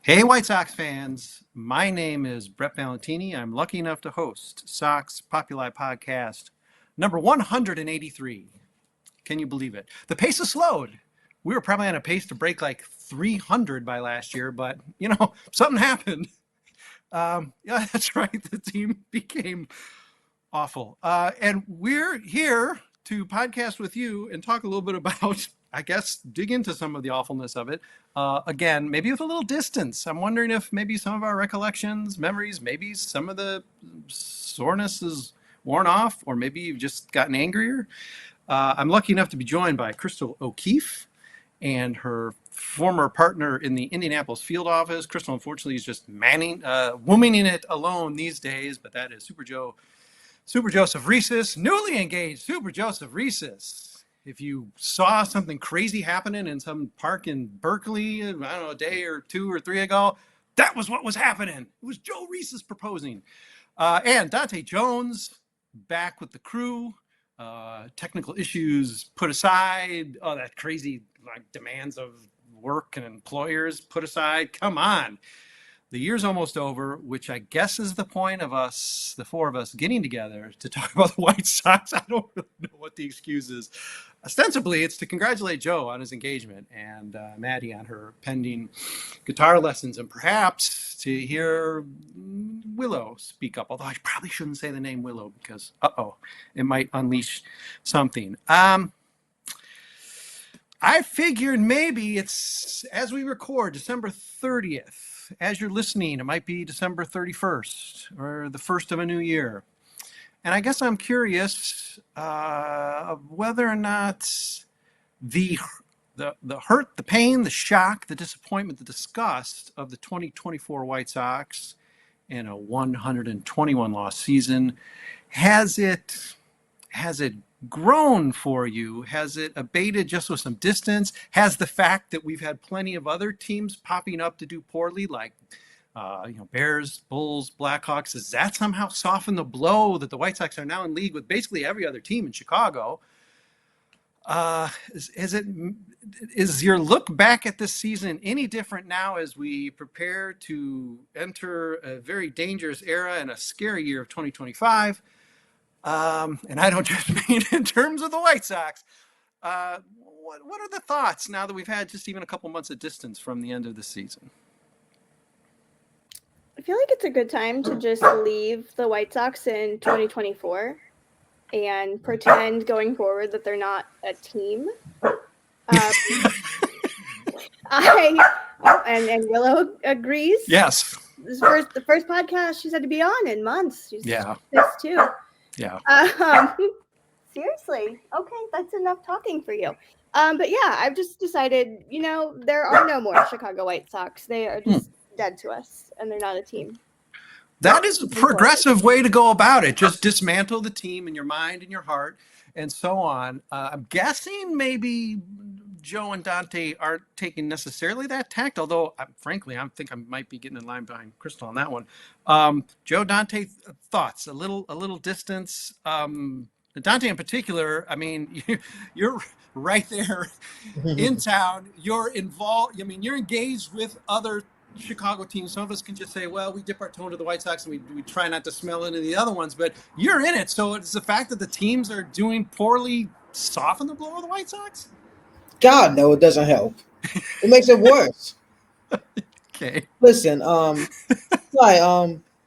Hey, White Sox fans. My name is Brett Ballantini. I'm lucky enough to host Sox Populi podcast number 183. Can you believe it? The pace has slowed. We were probably on a pace to break like 300 by last year, but something happened. Yeah, that's right. The team became awful. And we're here to podcast with you and talk a little bit about, I guess, dig into some of the awfulness of it. Again, maybe with a little distance. I'm wondering if maybe some of our recollections, memories, maybe some of the soreness is worn off, or maybe you've just gotten angrier. I'm lucky enough to be joined by Chrystal O'Keefe and her former partner in the Indianapolis field office. Chrystal, unfortunately, is just womaning it alone these days, but that is Super Joseph Resis, newly engaged Super Joseph Resis. If you saw something crazy happening in some park in Berkeley, I don't know, a day or two or three ago, that was what was happening. It was Joe Resis proposing. And Dante Jones back with the crew. Technical issues put aside. Oh, that crazy demands of work and employers put aside. Come on. The year's almost over, which I guess is the point of us, the four of us, getting together to talk about the White Sox. I don't really know what the excuse is. Ostensibly, it's to congratulate Joe on his engagement and Maddie on her pending guitar lessons, and perhaps to hear Willow speak up. Although I probably shouldn't say the name Willow because, it might unleash something. I figured maybe it's, as we record, December 30th. As you're listening, it might be December 31st or the first of a new year. And I guess I'm curious of whether or not the hurt, the pain, the shock, the disappointment, the disgust of the 2024 White Sox in a 121 loss season, has it grown for you? Has it abated just with some distance? Has the fact that we've had plenty of other teams popping up to do poorly, like Bears, Bulls, Blackhawks, does that somehow soften the blow that the White Sox are now in league with basically every other team in Chicago? Is your look back at this season any different now as we prepare to enter a very dangerous era and a scary year of 2025? And I don't just mean in terms of the White Sox. What are the thoughts now that we've had just even a couple months of distance from the end of the season? I feel like it's a good time to just leave the White Sox in 2024 and pretend going forward that they're not a team. And Willow agrees. Yes. The first podcast she's had to be on in months. She's pissed too. Yeah. Seriously. Okay, that's enough talking for you. But yeah, I've just decided, there are no more Chicago White Sox. They are just dead to us, and they're not a team. That is a progressive way to go about it. Just dismantle the team in your mind and your heart and so on. I'm guessing maybe Joe and Dante aren't taking necessarily that tact, although frankly, I think I might be getting in line behind Chrystal on that one. Joe, Dante, thoughts, a little distance. Dante in particular, I mean, you're right there in town. You're involved. I mean, you're engaged with other Chicago teams. Some of us can just say, well, we dip our toe into the White Sox and we try not to smell into the other ones, but you're in it. So it's the fact that the teams are doing poorly soften the blow of the White Sox? God, no, it doesn't help. It makes it worse. Okay. Listen,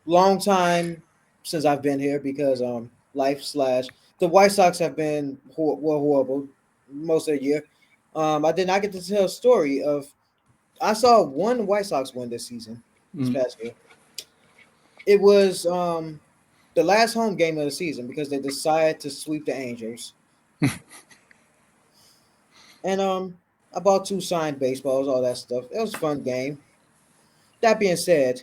long time since I've been here because the White Sox have been horrible most of the year. I did not get to tell a story of I saw one White Sox win this season, this past year. It was the last home game of the season because they decided to sweep the Angels. And I bought 2 signed baseballs, all that stuff. It was a fun game. That being said,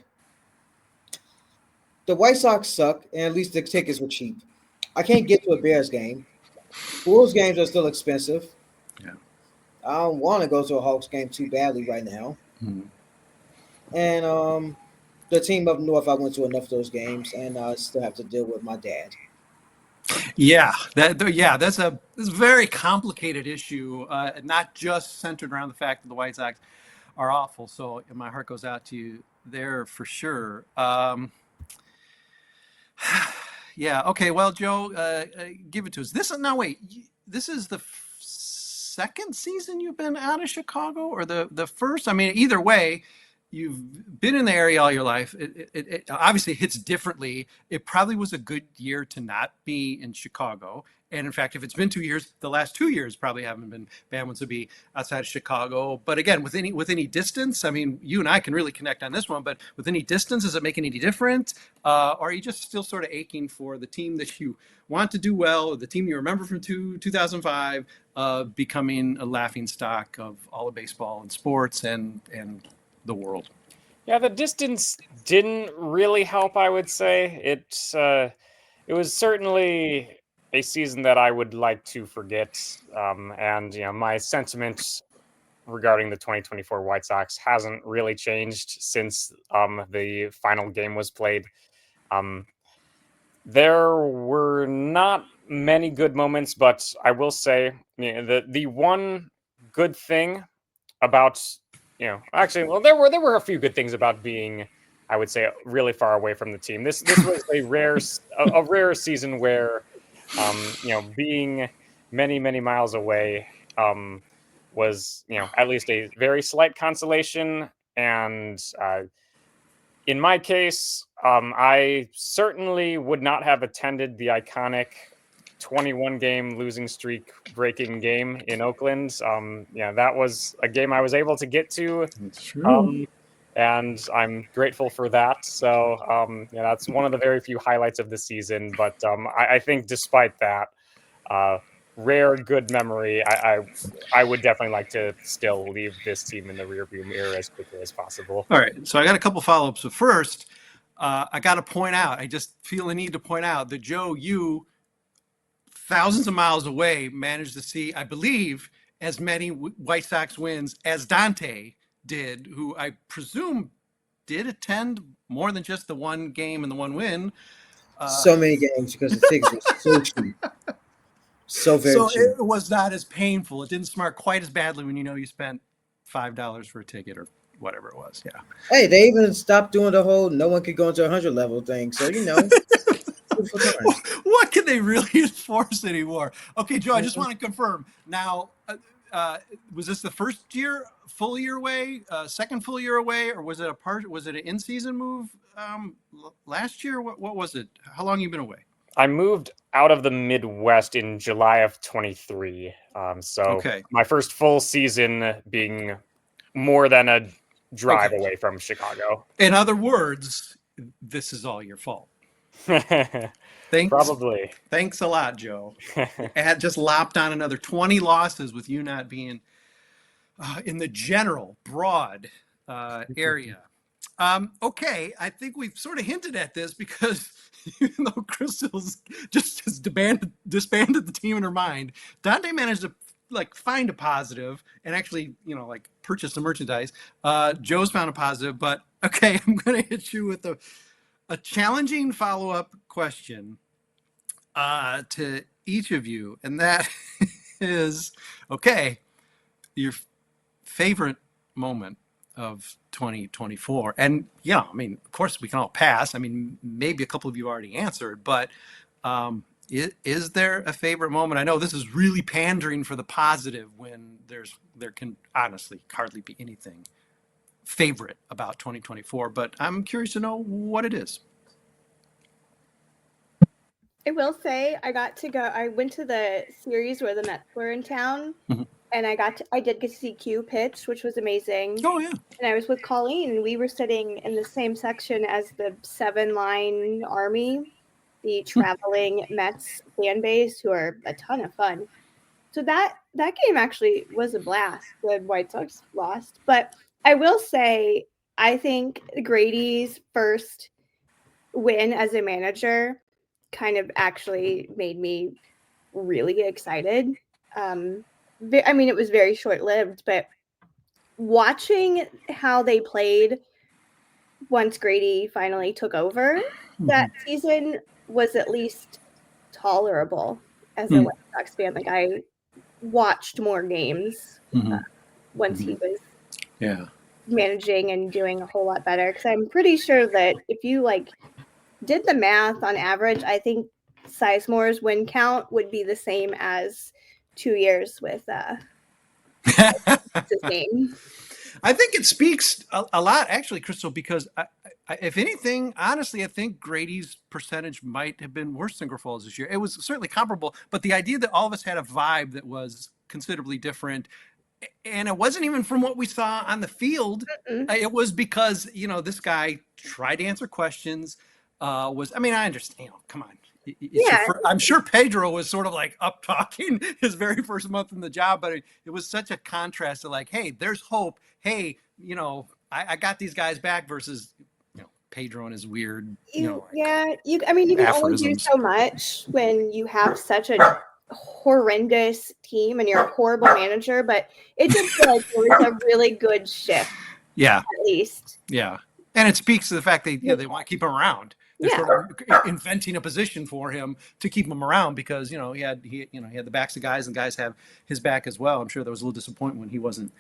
the White Sox suck, and at least the tickets were cheap. I can't get to a Bears game. Bulls games are still expensive. Yeah. I don't want to go to a Hawks game too badly right now. And the team up north, I went to enough of those games, and I still have to deal with my dad. Yeah, that's a very complicated issue, not just centered around the fact that the White Sox are awful. So my heart goes out to you there for sure. Yeah. Okay. Well, Joe, give it to us. This is the second season you've been out of Chicago, or the first? I mean, either way, you've been in the area all your life. It obviously hits differently. It probably was a good year to not be in Chicago. And in fact, if it's been 2 years, the last 2 years probably haven't been bad ones to be outside of Chicago. But again, with any distance, I mean, you and I can really connect on this one. But with any distance, does it make any difference? Or are you just still sort of aching for the team that you want to do well, or the team you remember from 2005, becoming a laughing stock of all of baseball and sports and the world? Yeah, the distance didn't really help, I would say. It was certainly a season that I would like to forget. And my sentiments regarding the 2024 White Sox hasn't really changed since the final game was played. There were not many good moments, but I will say the one good thing about actually, well, there were a few good things about being, I would say, really far away from the team. This was a rare season where being many miles away was at least a very slight consolation. And in my case, I certainly would not have attended the iconic 21 game losing streak breaking game in Oakland. That was a game I was able to get to. That's true. And I'm grateful for that. So that's one of the very few highlights of the season. But I think despite that rare good memory, I would definitely like to still leave this team in the rearview mirror as quickly as possible. All right. So I got a couple follow-ups. But first, I got to point out, I just feel the need to point out that, Joe, you, thousands of miles away, managed to see, I believe, as many White Sox wins as Dante did, who I presume did attend more than just the one game and the one win. So many games because the tickets were so cheap. So very cheap. It was not as painful. It didn't smart quite as badly when you spent $5 for a ticket or whatever it was. Yeah. Hey, they even stopped doing the whole no one could go into 100 level thing. So what can they really enforce anymore? Okay, Joe, I just want to confirm. Now, was this the first full year away, second full year away, or was it an in-season move last year? What was it? How long have you been away? I moved out of the Midwest in July of 23. My first full season being more than a drive away from Chicago. In other words, this is all your fault. Probably. Thanks a lot, Joe. I had just lopped on another 20 losses with you not being in the general, broad area. Okay, I think we've sort of hinted at this because even though Chrystal's just has disbanded the team in her mind, Dante managed to find a positive and actually purchase some merchandise. Joe's found a positive, but okay, I'm going to hit you with a challenging follow-up question to each of you, and that is, okay, your favorite moment of 2024. And I mean, of course we can all pass. I mean, maybe a couple of you already answered, but is there a favorite moment? I know this is really pandering for the positive when there can honestly hardly be anything favorite about 2024, but I'm curious to know what it is. I will say I went to the series where the Mets were in town. Mm-hmm. And I did get to see Q pitch, which was amazing. Oh, yeah. And I was with Colleen, and we were sitting in the same section as the 7-line army, the traveling Mets fan base, who are a ton of fun. So that game actually was a blast. The White Sox lost. But I will say, I think Grady's first win as a manager kind of actually made me really excited. I mean, it was very short-lived, but watching how they played once Grady finally took over that season was at least tolerable as a White Sox fan. Like, I watched more games once he was managing and doing a whole lot better. Because I'm pretty sure that if you like did the math on average, I think Sizemore's win count would be the same as 2 years with his name. I think it speaks a lot, actually, Chrystal, because if anything, honestly, I think Grady's percentage might have been worse than Griffol's this year. It was certainly comparable, but the idea that all of us had a vibe that was considerably different, and it wasn't even from what we saw on the field. It was because, this guy tried to answer questions. I understand, come on. I'm sure Pedro was sort of like up talking his very first month in the job, but it was such a contrast to like, hey, there's hope. Hey, I got these guys back versus, Pedro and his weird, you can only do so much when you have such a horrendous team and you're a horrible manager, but it did feel like there was a really good shift. Yeah. At least. Yeah. And it speaks to the fact they want to keep him around. They're sort of inventing a position for him to keep him around because, he had the backs of guys and guys have his back as well. I'm sure there was a little disappointment when he wasn't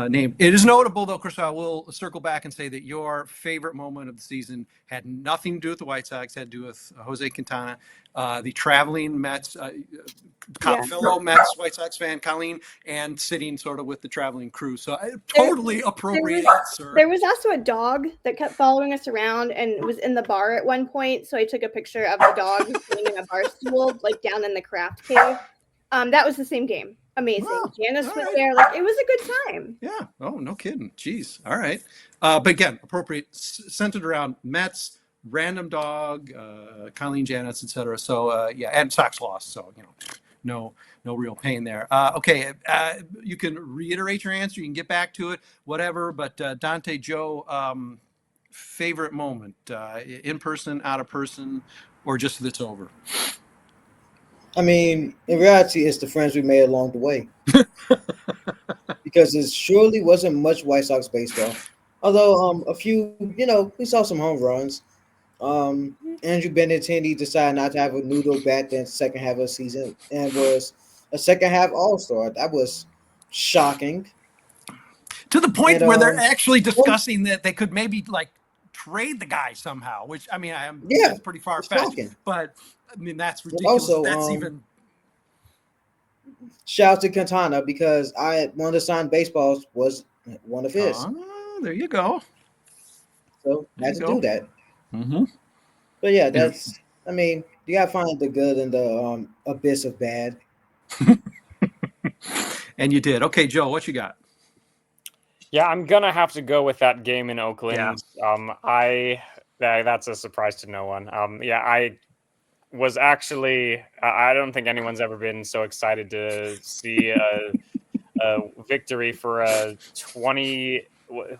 named. It is notable, though, Chris, I will circle back and say that your favorite moment of the season had nothing to do with the White Sox, had to do with Jose Quintana, the traveling Mets, fellow Mets White Sox fan, Colleen, and sitting sort of with the traveling crew. So totally appropriate answer. There was also a dog that kept following us around and was in the bar at one point. So I took a picture of the dog sitting in a bar stool, like down in the craft cave. That was the same game. Amazing. Wow. Janice was there. Like, it was a good time. Yeah. Oh, no kidding. Jeez. All right. But again, appropriate, centered around Mets, random dog, Colleen, Janice, etc. So and Sox lost. So no real pain there. Okay. You can reiterate your answer. You can get back to it, whatever. But Dante, Joe, favorite moment, in person, out of person, or just that it's over. I mean, in reality, it's the friends we made along the way. Because it surely wasn't much White Sox baseball. Although a few, we saw some home runs. Andrew Benintendi decided not to have a noodle bat in the second half of the season and was a second half All-Star. That was shocking. To the point where they're actually discussing that they could maybe trade the guy somehow, which it's pretty far-fetched. But that's ridiculous. Also, that's even. Shout out to Quintana because one of the signed baseballs was one of his. Oh, there you go. So I had to do that. Mm-hmm. But yeah, you gotta find the good in the abyss of bad. And you did. Okay, Joe, what you got? Yeah, I'm gonna have to go with that game in Oakland. Yeah. That's a surprise to no one. I was actually, I don't think anyone's ever been so excited to see a victory for a 20,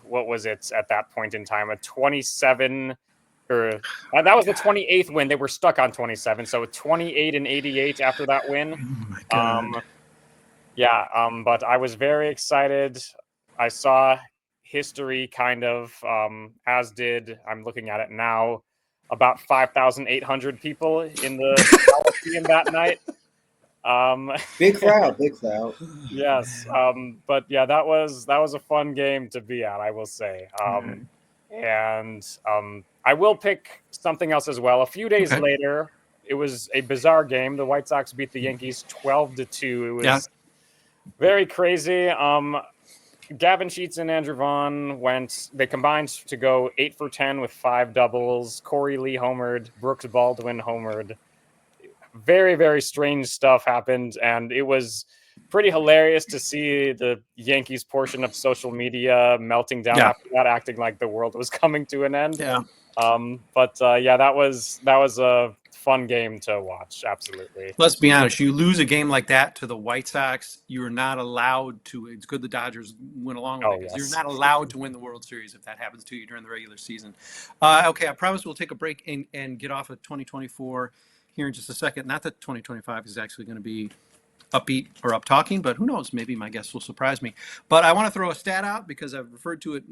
what was it at that point in time? A 27, or that was the 28th win. They were stuck on 27. So 28 and 88 after that win. Oh my God. But I was very excited. I saw history kind of, as did, I'm looking at it now, about 5,800 people in the Coliseum that night. Big crowd. Yes. But yeah, that was a fun game to be at, I will say. And I will pick something else as well. A few days later, it was a bizarre game. The White Sox beat the Yankees 12-2. It was very crazy. Gavin Sheets and Andrew Vaughn they combined to go 8 for 10 with 5 doubles. Corey Lee homered, Brooks Baldwin homered. Very, very strange stuff happened, and it was pretty hilarious to see the Yankees portion of social media melting down after that, acting like the world was coming to an end. Yeah. That was a fun game to watch. Absolutely. Let's be honest. You lose a game like that to the White Sox, you're not allowed to. It's good the Dodgers went along with it. Yes. You're not allowed to win the World Series if that happens to you during the regular season. Okay, I promise we'll take a break and get off of 2024 here in just a second. Not that 2025 is actually going to be upbeat or up talking, but who knows? Maybe my guests will surprise me. But I want to throw a stat out because I've referred to it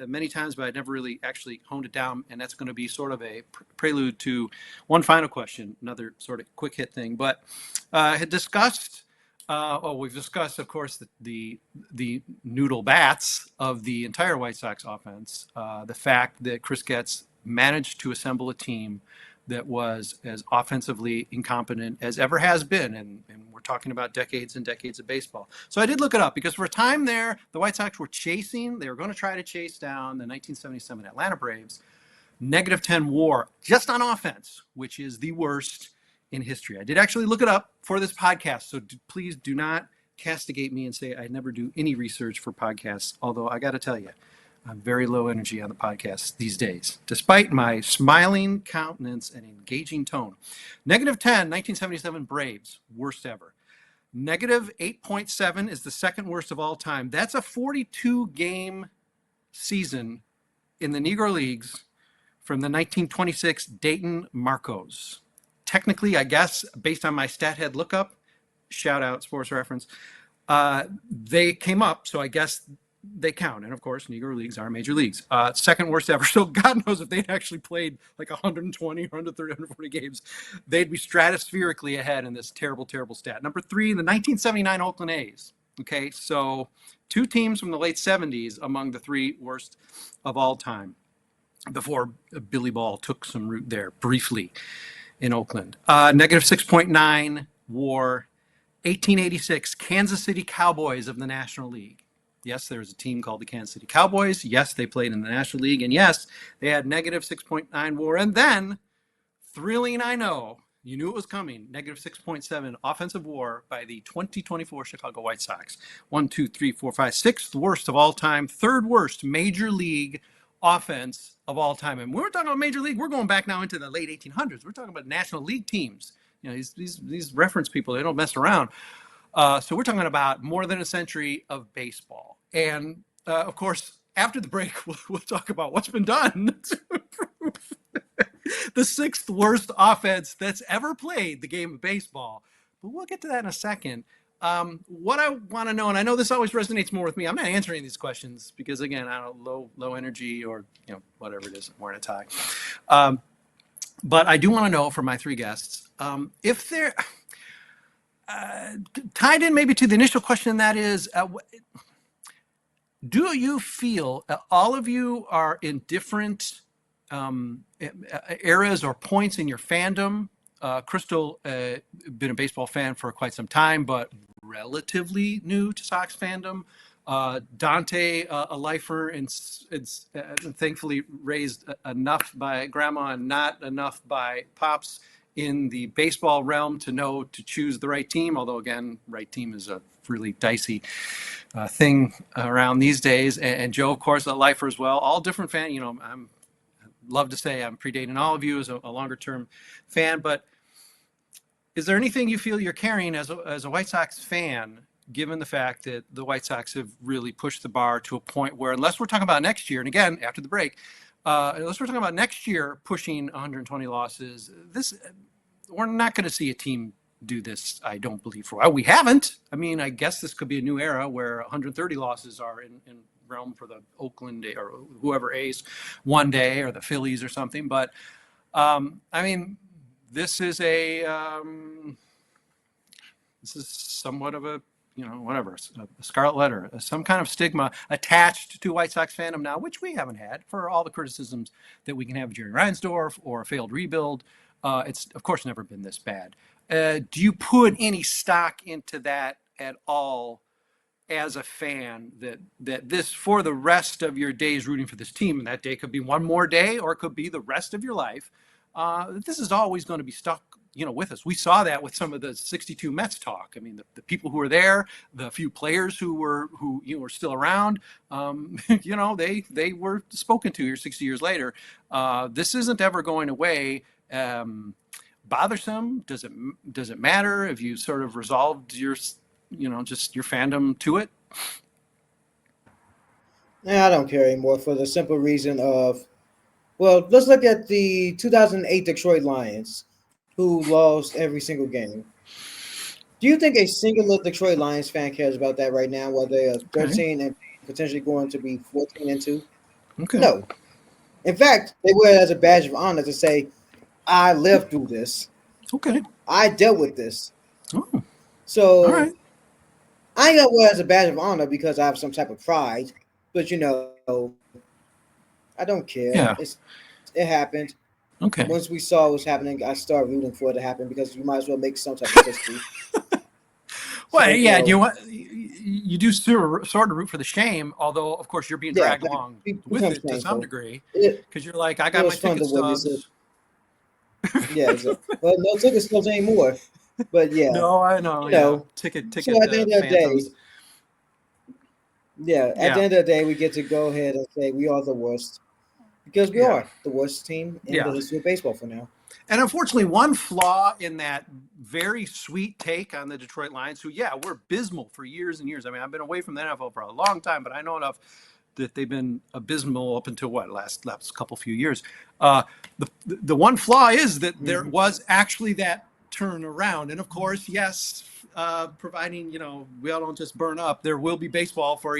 many times, but I never really actually honed it down. And that's going to be sort of a prelude to one final question, another sort of quick hit thing. But I had discussed We've discussed, of course, the noodle bats of the entire White Sox offense. The fact that Chris Getz managed to assemble a team that was as offensively incompetent as ever has been, and we're talking about decades and decades of baseball. So I did look it up because for a time there, the White Sox were they were going to try to chase down the 1977 Atlanta Braves, -10 WAR just on offense, which is the worst in history. I did actually look it up for this podcast, so please do not castigate me and say I never do any research for podcasts, although I got to tell you, I'm very low energy on the podcast these days, despite my smiling countenance and engaging tone. -10, 1977 Braves, worst ever. -8.7 is the second worst of all time. That's a 42-game season in the Negro Leagues from the 1926 Dayton Marcos. Technically, I guess, based on my StatHead lookup, shout out Sports Reference, they came up, so I guess they count. And of course, Negro Leagues are major leagues. Second worst ever. So God knows if they'd actually played like 120, 130, 140 games, they'd be stratospherically ahead in this terrible, terrible stat. Number 3, the 1979 Oakland A's. Okay, so 2 teams from the late 70s among the 3 worst of all time before Billy Ball took some root there briefly in Oakland. -6.9 WAR. 1886 Kansas City Cowboys of the National League. Yes, there's a team called the Kansas City Cowboys. Yes, they played in the National League. And yes, they had -6.9 WAR. And then, thrilling, I know, you knew it was coming, -6.7 offensive WAR by the 2024 Chicago White Sox. 1, 2, 3, 4, 5, 6th worst of all time, 3rd worst major league offense of all time. And when we're talking about major league, we're going back now into the late 1800s. We're talking about National League teams. You know, these reference people, they don't mess around. So we're talking about more than a century of baseball. And of course, after the break, we'll talk about what's been done to improve the 6th worst offense that's ever played the game of baseball. But we'll get to that in a second. What I want to know, and I know this always resonates more with me. I'm not answering these questions because, again, I don't know, low energy or whatever it is. I'm wearing a tie. But I do want to know from my 3 guests if they're tied in maybe to the initial question, that is, do you feel all of you are in different eras or points in your fandom? Chrystal, been a baseball fan for quite some time, but relatively new to Sox fandom. Dante, a lifer, and thankfully raised enough by grandma and not enough by pops in the baseball realm to know to choose the right team. Although, again, right team is a really dicey thing around these days. And Joe, of course, a lifer as well. All different fan. I'm love to say I'm predating all of you as a longer term fan. But is there anything you feel you're carrying as a White Sox fan, given the fact that the White Sox have really pushed the bar to a point where, unless we're talking about next year, and again, after the break, unless we're talking about next year pushing 120 losses, we're not going to see a team do this, I don't believe, for a while. We haven't. I mean, I guess this could be a new era where 130 losses are in realm for the Oakland or whoever A's one day, or the Phillies or something. But, I mean, this is somewhat of a, whatever, a scarlet letter, some kind of stigma attached to White Sox fandom now, which we haven't had for all the criticisms that we can have of Jerry Reinsdorf or a failed rebuild. It's, of course, never been this bad. Do you put any stock into that at all as a fan, that this, for the rest of your days rooting for this team, and that day could be one more day or it could be the rest of your life, this is always going to be stuck with us? We saw that with some of the 62 Mets talk. I mean, the people who were there, the few players who were still around, they were spoken to here 60 years later. This isn't ever going away. Bothersome? Does it matter? Have you sort of resolved your, just your fandom to it? I don't care anymore, for the simple reason of, well, let's look at the 2008 Detroit Lions, who lost every single game. Do you think a singular Detroit Lions fan cares about that right now, while they are 13 and potentially going to be 14-2? Okay. No. In fact, they wear it as a badge of honor to say, I lived through this. Okay. I dealt with this. Oh. So all right. I ain't gonna wear it as a badge of honor because I have some type of pride, but I don't care. Yeah. It happened. Okay. Once we saw what was happening, I started rooting for it to happen because you might as well make some type of history. Well, So yeah, you do sort of root for the shame, although of course you're being yeah, dragged along it with becomes it to some painful. degree It because you're like, I it got my was fun ticket to witness it. stubs. Yeah, exactly. Well, no ticket stubs anymore, but yeah, No, I know. you Yeah, know. ticket So at the end of the day, phantoms. yeah, at the Yeah, end of the day, we get to go ahead and say we are the worst because we yeah, are the worst team in the yeah. history of baseball for now. And unfortunately, one flaw in that very sweet take on the Detroit Lions, who, yeah, were abysmal for years and years. I mean, I've been away from the NFL for a long time, but I know enough that they've been abysmal up until what last couple few years. Uh, the one flaw is that there Mhm. was actually that turnaround, and of course, yes, providing we all don't just burn up, there will be baseball for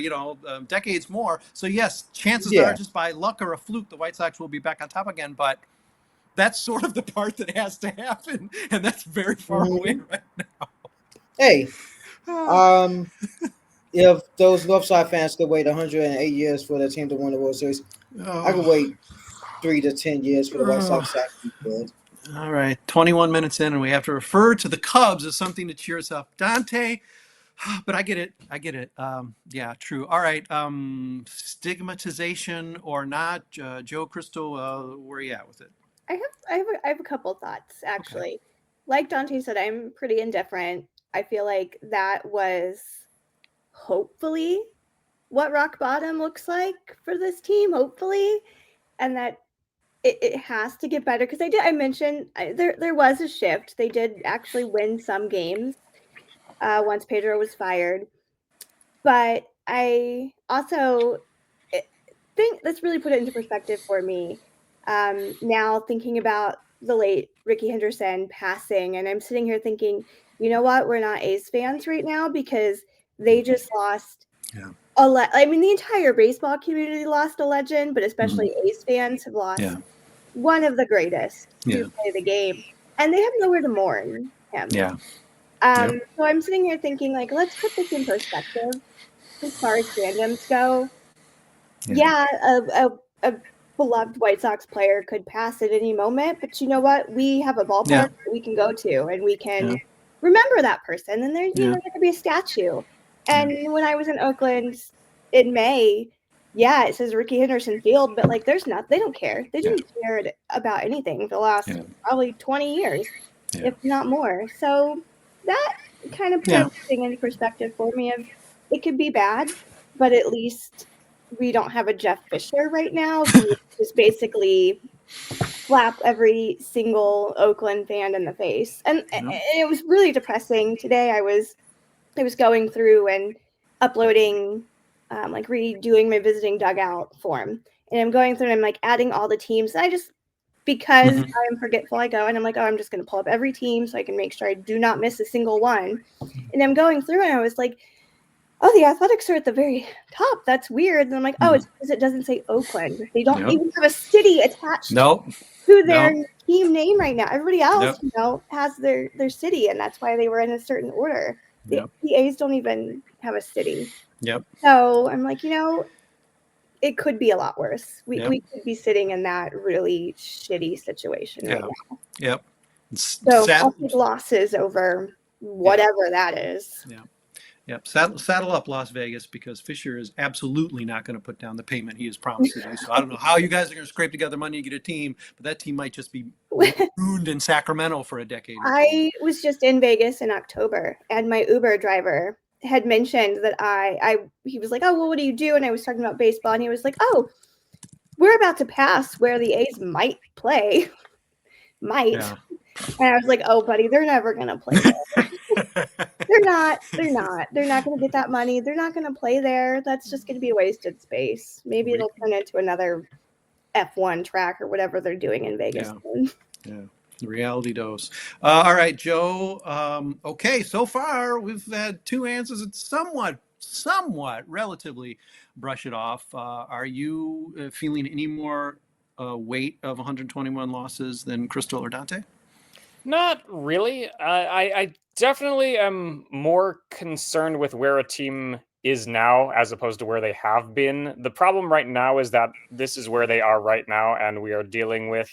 decades more. So yes, chances are Yeah. just by luck or a fluke, the White Sox will be back on top again, but that's sort of the part that has to happen, and that's very far away Mhm. right Hey, now. um, if those Northside fans could wait 108 years for their team to win the World Series, I could Oh, wait 3 to 10 years for the White oh. Sox to actually be good. All right, 21 minutes in, and we have to refer to the Cubs as something to cheer us up. Dante, but I get it. I get it. Yeah, true. All right. Stigmatization or not, Joe Chrystal, where are you at with it? I have a couple thoughts Okay. actually. Like Dante said, I'm pretty indifferent. I feel like that was hopefully what rock bottom looks like for this team, hopefully, and that it has to get better because I mentioned there was a shift. They did actually win some games once Pedro was fired, but I also think let's really put it into perspective for me. Now thinking about the late Ricky Henderson passing, and I'm sitting here thinking, you know what? We're not A's fans right now because they just lost Yeah. I mean, the entire baseball community lost a legend, but Mhm. especially A's fans have Yeah. lost one of the greatest to Yeah. play the game, and they have nowhere to mourn him. Yeah. Yep. So I'm sitting here thinking, like, let's put this in perspective as far as fandoms go. Yeah. Yeah, a beloved White Sox player could pass at any moment, but you know what? We have a Yeah. ballpark that we can go to, and we can Yeah. remember that person. And Yeah. there could be a statue. Yeah. And when I was in Oakland in May, yeah, it says Ricky Henderson Field, but like, there's not. They don't care. They Yeah. didn't care about anything for the last Yeah. probably 20 years, Yeah. if not more. So that kind of put Yeah. everything into perspective for me. Of it could be bad, but at least we don't have a Jeff Fisher right now who just basically slap every single Oakland fan in the face. And Yep. it was really depressing. Today I was going through and uploading like redoing my visiting dugout form. And I'm going through and I'm like adding all the teams. And I just because Mhm. I am forgetful, I go and I'm like, oh, I'm just gonna pull up every team so I can make sure I do not miss a single one. And I'm going through and I was like, oh, the Athletics are at the very top. That's weird. And I'm like, oh, Mhm. it's because it doesn't say Oakland. They don't Yep. even have a city attached Nope. to their Nope. team name right now. Everybody else, Yep. has their city, and that's why they were in a certain order. Yep. The A's don't even have a city. Yep. So I'm like, it could be a lot worse. Yep. We could be sitting in that really shitty situation right Yeah. now. Yep. So Sad. I'll take losses over Yeah. whatever that is. Yeah. Yep. Saddle up, Las Vegas, because Fisher is absolutely not going to put down the payment he has promised to do. So I don't know how you guys are going to scrape together money to get a team, but that team might just be ruined in Sacramento for a decade or two. I was just in Vegas in October, and my Uber driver had mentioned that he was like, oh, well, what do you do? And I was talking about baseball, and he was like, oh, we're about to pass where the A's might play. Might. Yeah. And I was like, oh, buddy, they're never going to play there. They're not going to get that money. They're not going to play there. That's just going to be wasted space. Maybe it'll turn into another F1 track or whatever they're doing in Vegas. Yeah. Yeah. The reality dose. All right, Joe. Okay, so far we've had two answers that somewhat, relatively brush it off. Are you feeling any more weight of 121 losses than Chrystal or Dante? Not really. I definitely am more concerned with where a team is now as opposed to where they have been. The problem right now is that this is where they are right now, and we are dealing with,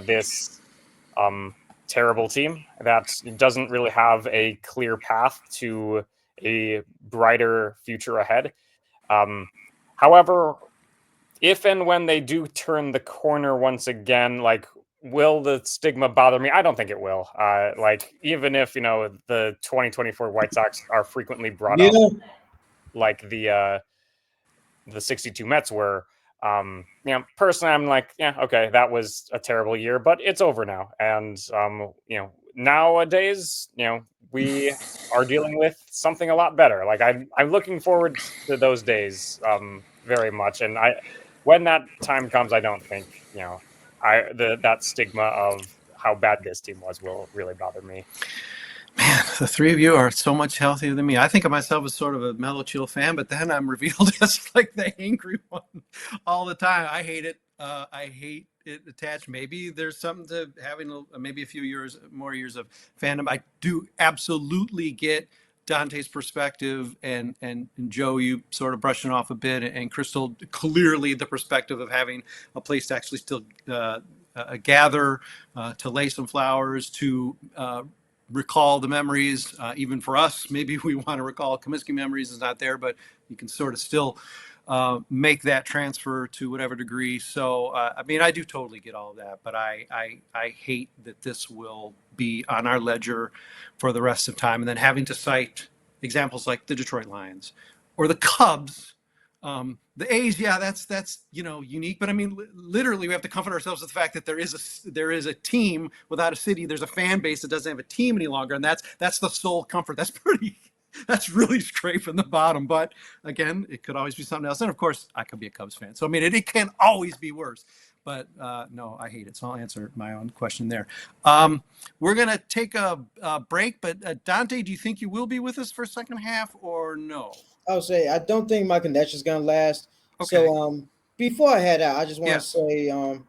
this terrible team that doesn't really have a clear path to a brighter future ahead. However, if and when they do turn the corner once again, like, will the stigma bother me? I don't think it will. Like, even if the 2024 White Sox are frequently brought up, Yeah, like the 62 Mets were. Personally, I'm like, yeah, okay, that was a terrible year, but it's over now. And nowadays, we are dealing with something a lot better. Like, I'm looking forward to those days very much. And when that time comes, I don't think that stigma of how bad this team was will really bother me. Man, the three of you are so much healthier than me. I think of myself as sort of a mellow chill fan, but then I'm revealed as like the angry one all the time. I hate it. I hate it attached. Maybe there's something to having maybe a few more years of fandom. I do absolutely get Dante's perspective, and Joe, you sort of brushing off a bit, and Chrystal, clearly the perspective of having a place to actually still gather, to lay some flowers, to recall the memories. Even for us, maybe we want to recall Comiskey memories is not there, but you can sort of still make that transfer to whatever degree. So, I mean, I do totally get all of that, but I hate that this will be on our ledger for the rest of time. And then having to cite examples like the Detroit Lions or the Cubs. The A's, yeah, that's unique, but I mean, literally, we have to comfort ourselves with the fact that there is a team without a city. There's a fan base that doesn't have a team any longer, and that's the sole comfort. That's really scraping the bottom. But again, it could always be something else, and of course, I could be a Cubs fan, so I mean, it can always be worse. But no, I hate it. So I'll answer my own question there. We're gonna take a break, but Dante, do you think you will be with us for second half or no? I would say I don't think my connection's gonna last. Okay. So before I head out, I just want Yeah. to say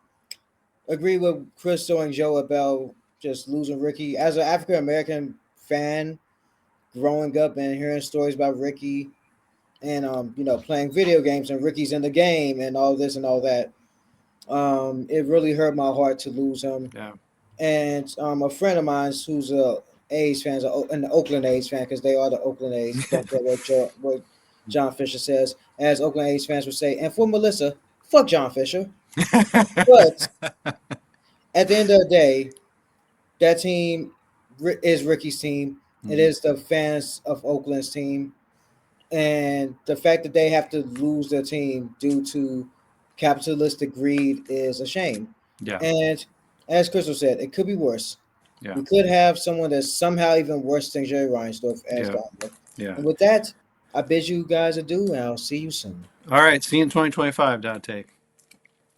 agree with Chrystal and Joe about just losing Ricky. As an African American fan, growing up and hearing stories about Ricky and playing video games and Ricky's in the game and all this and all that, it really hurt my heart to lose him. Yeah. And a friend of mine who's a A's fan, an Oakland A's fan, because they are the Oakland A's. Don't care what John Fisher says, as Oakland A's fans would say. And for Melissa, fuck John Fisher. But at the end of the day, that team is Ricky's team. Mm-hmm. It is the fans of Oakland's team. And the fact that they have to lose their team due to capitalistic greed is a shame. Yeah. And as Chrystal said, it could be worse. Yeah. We could have someone that's somehow even worse than Jerry Reinsdorf as Governor. Yeah. And with that, I bid you guys adieu, and I'll see you soon. All right. See you in 2025, Dante.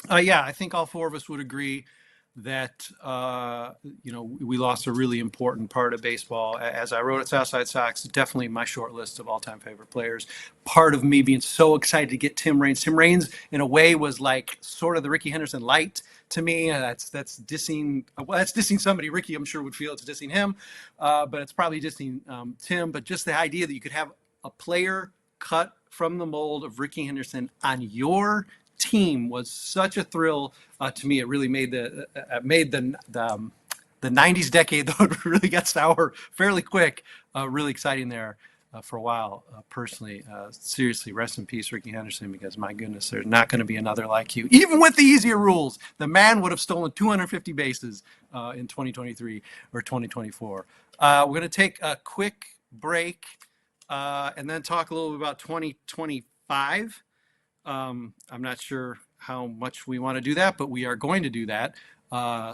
Yeah, I think all four of us would agree that we lost a really important part of baseball. As I wrote at Southside Sox, definitely my short list of all-time favorite players. Part of me being so excited to get Tim Raines. Tim Raines, in a way, was like sort of the Ricky Henderson light to me. That's dissing. Well, that's dissing somebody. Ricky, I'm sure, would feel it's dissing him, but it's probably dissing Tim. But just the idea that you could have a player cut from the mold of Ricky Henderson on your team was such a thrill to me. It really made the 90s decade, though it really got sour fairly quick, really exciting there for a while. Personally, seriously, rest in peace, Ricky Henderson, because my goodness, there's not going to be another like you. Even with the easier rules, the man would have stolen 250 bases in 2023 or 2024. We're going to take a quick break and then talk a little bit about 2025. I'm not sure how much we want to do that, but we are going to do that.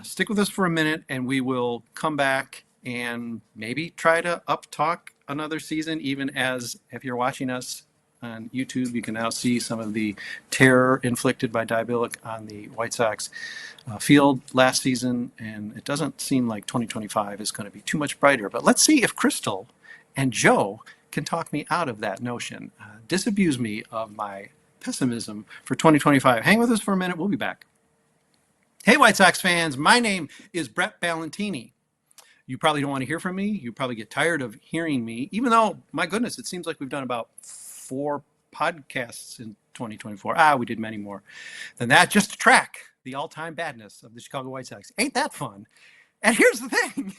Stick with us for a minute and we will come back and maybe try to up talk another season, even as if you're watching us on YouTube, you can now see some of the terror inflicted by Diabolik on the White Sox field last season. And it doesn't seem like 2025 is going to be too much brighter, but let's see if Chrystal and Joe can talk me out of that notion, disabuse me of my pessimism for 2025. Hang with us for a minute. We'll be back. Hey, White Sox fans. My name is Brett Ballantini. You probably don't want to hear from me. You probably get tired of hearing me, even though, my goodness, it seems like we've done about 4 podcasts in 2024. We did many more than that just to track the all-time badness of the Chicago White Sox. Ain't that fun? And here's the thing.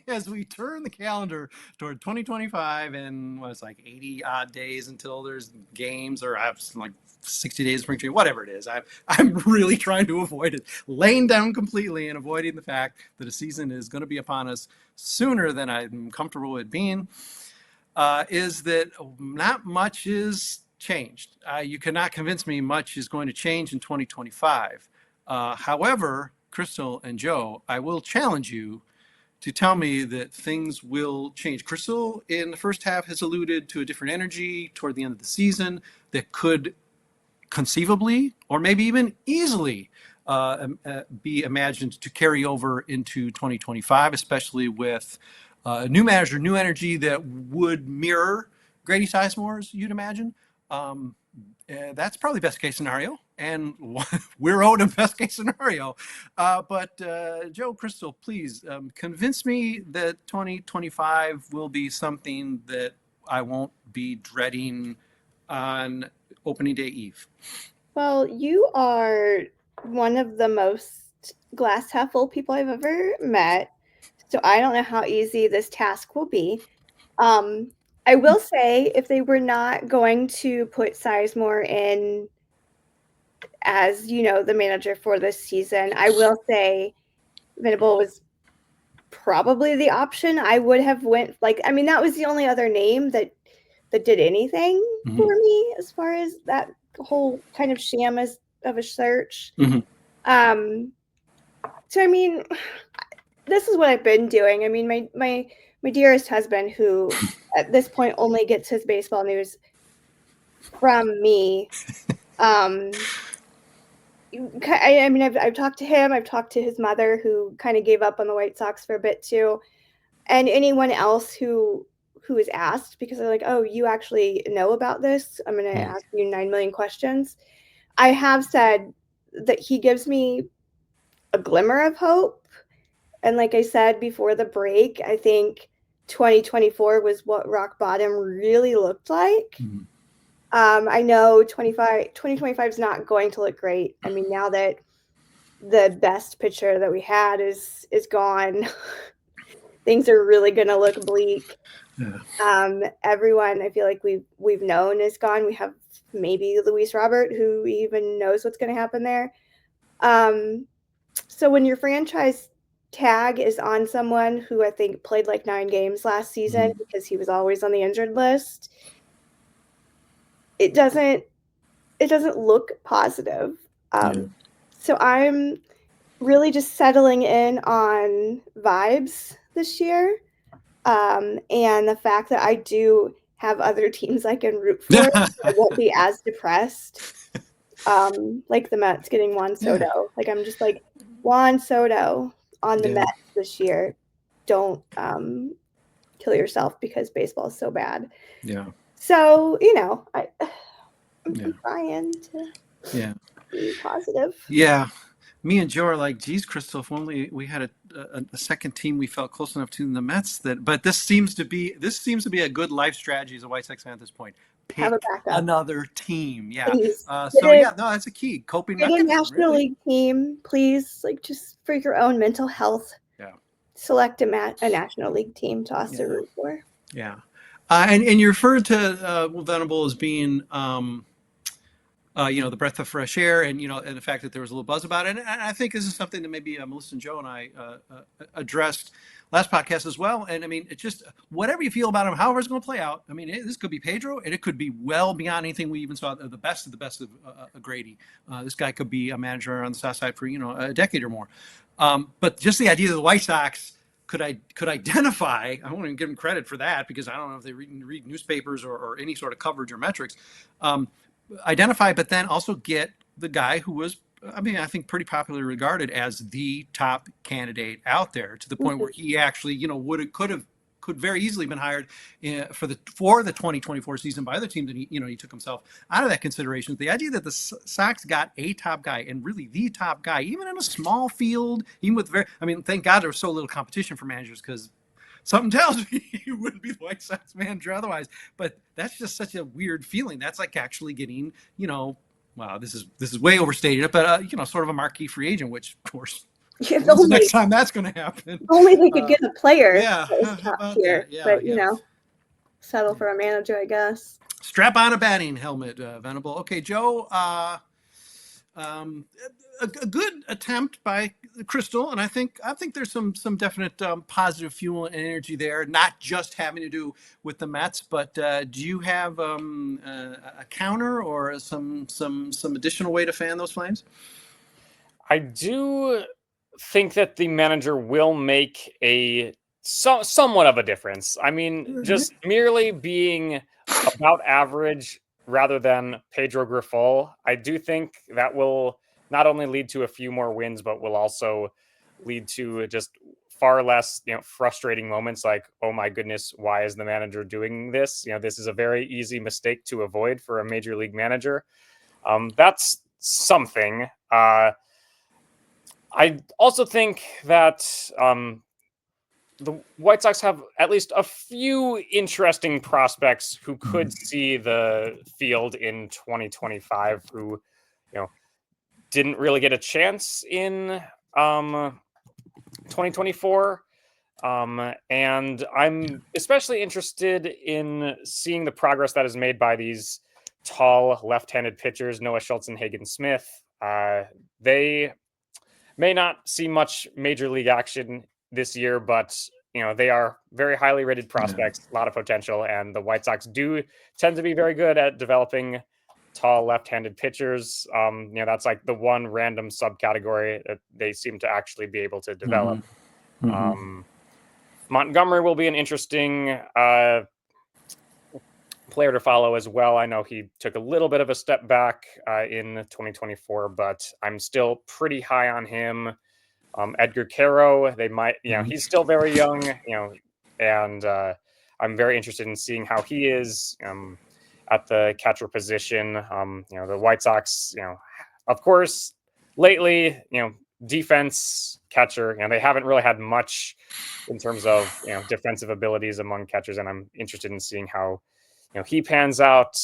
As we turn the calendar toward 2025 and it's like 80 odd days until there's games, or I have like 60 days of spring training, whatever it is, I'm really trying to avoid it, laying down completely and avoiding the fact that a season is going to be upon us sooner than I'm comfortable with being, is that not much is changed. You cannot convince me much is going to change in 2025. However, Chrystal and Joe, I will challenge you to tell me that things will change. Chrystal in the first half has alluded to a different energy toward the end of the season that could conceivably, or maybe even easily, be imagined to carry over into 2025, especially with a new manager, new energy that would mirror Grady Sizemore's, you'd imagine. That's probably best case scenario, and we're owed a best case scenario. But Joe, Chrystal, please convince me that 2025 will be something that I won't be dreading on opening day eve. Well, you are one of the most glass half full people I've ever met, so I don't know how easy this task will be. I will say, if they were not going to put Sizemore in as, the manager for this season, I will say Venable was probably the option. I would have went, that was the only other name that did anything for me as far as that whole kind of sham of a search. So, this is what I've been doing. My dearest husband, who at this point only gets his baseball news from me. I've talked to him. I've talked to his mother, who kind of gave up on the White Sox for a bit too, and anyone else who is asked, because they're like, "Oh, you actually know about this? I'm going to ask you 9 million questions." I have said that he gives me a glimmer of hope, and like I said before the break, I think 2024 was what rock bottom really looked like. I know 2025 is not going to look great. Now that the best pitcher that we had is gone, things are really going to look bleak. Everyone I feel like we've known is gone. We have maybe Luis Robert, who even knows what's going to happen there. So when your franchise tag is on someone who I think played like 9 games last season because he was always on the injured list, it doesn't look positive. So I'm really just settling in on vibes this year, and the fact that I do have other teams I can root for. I won't be as depressed, like the Mets getting Juan Soto. I'm just like, Juan Soto on the Mets this year. Don't kill yourself because baseball is so bad. So, I'm trying to be positive. Me and Joe are like, geez, Chrystal, if only we had a second team we felt close enough to in the Mets. But this seems to be a good life strategy as a White Sox fan at this point. Pick another team. Please. That's a key coping Get mechanism. a National League team, please. Just for your own mental health. Select a National League team to us to root for. And you referred to Venable as being, the breath of fresh air, and and the fact that there was a little buzz about it. And I think this is something that maybe Melissa and Joe and I addressed last podcast as well. And it's just whatever you feel about him, however it's going to play out. This could be Pedro, and it could be well beyond anything we even saw. The best of Grady. This guy could be a manager on the South Side for a decade or more. But just the idea that the White Sox could identify, I won't even give them credit for that, because I don't know if they read newspapers or any sort of coverage or metrics. Identify, but then also get the guy who was, I think, pretty popularly regarded as the top candidate out there, to the point where he actually, could could very easily have been hired for the 2024 season by other teams, and he took himself out of that consideration. The idea that the Sox got a top guy, and really the top guy, even in a small field, even with thank God there was so little competition for managers, because something tells me he wouldn't be the White Sox manager otherwise. But that's just such a weird feeling. That's like actually getting, wow, this is way overstated, but sort of a marquee free agent, which of course, when's the next time that's going to happen? Only they could get a player that was top tier, but settle for a manager, I guess. Strap on a batting helmet, Venable. Okay, Joe. A good attempt by Chrystal, and I think there's some definite positive fuel and energy there, not just having to do with the Mets. But do you have a counter or some additional way to fan those flames? I do think that the manager will make somewhat of a difference. I mean, just merely being about average rather than Pedro Grifol, I do think that will not only lead to a few more wins, but will also lead to just far less, frustrating moments like, oh my goodness, why is the manager doing this? This is a very easy mistake to avoid for a major league manager. That's something. I also think that the White Sox have at least a few interesting prospects who could see the field in 2025, who, didn't really get a chance in 2024. And I'm especially interested in seeing the progress that is made by these tall left-handed pitchers, Noah Schultz and Hagen Smith. They may not see much major league action this year, but they are very highly rated prospects, a lot of potential, and the White Sox do tend to be very good at developing tall left-handed pitchers. That's like the one random subcategory that they seem to actually be able to develop. Montgomery will be an interesting player to follow as well. I know he took a little bit of a step back in 2024, but I'm still pretty high on him. Edgar Quero, they might, he's still very young, and I'm very interested in seeing how he is at the catcher position. The White Sox, of course, lately, defense catcher, they haven't really had much in terms of, defensive abilities among catchers, and I'm interested in seeing how, he pans out.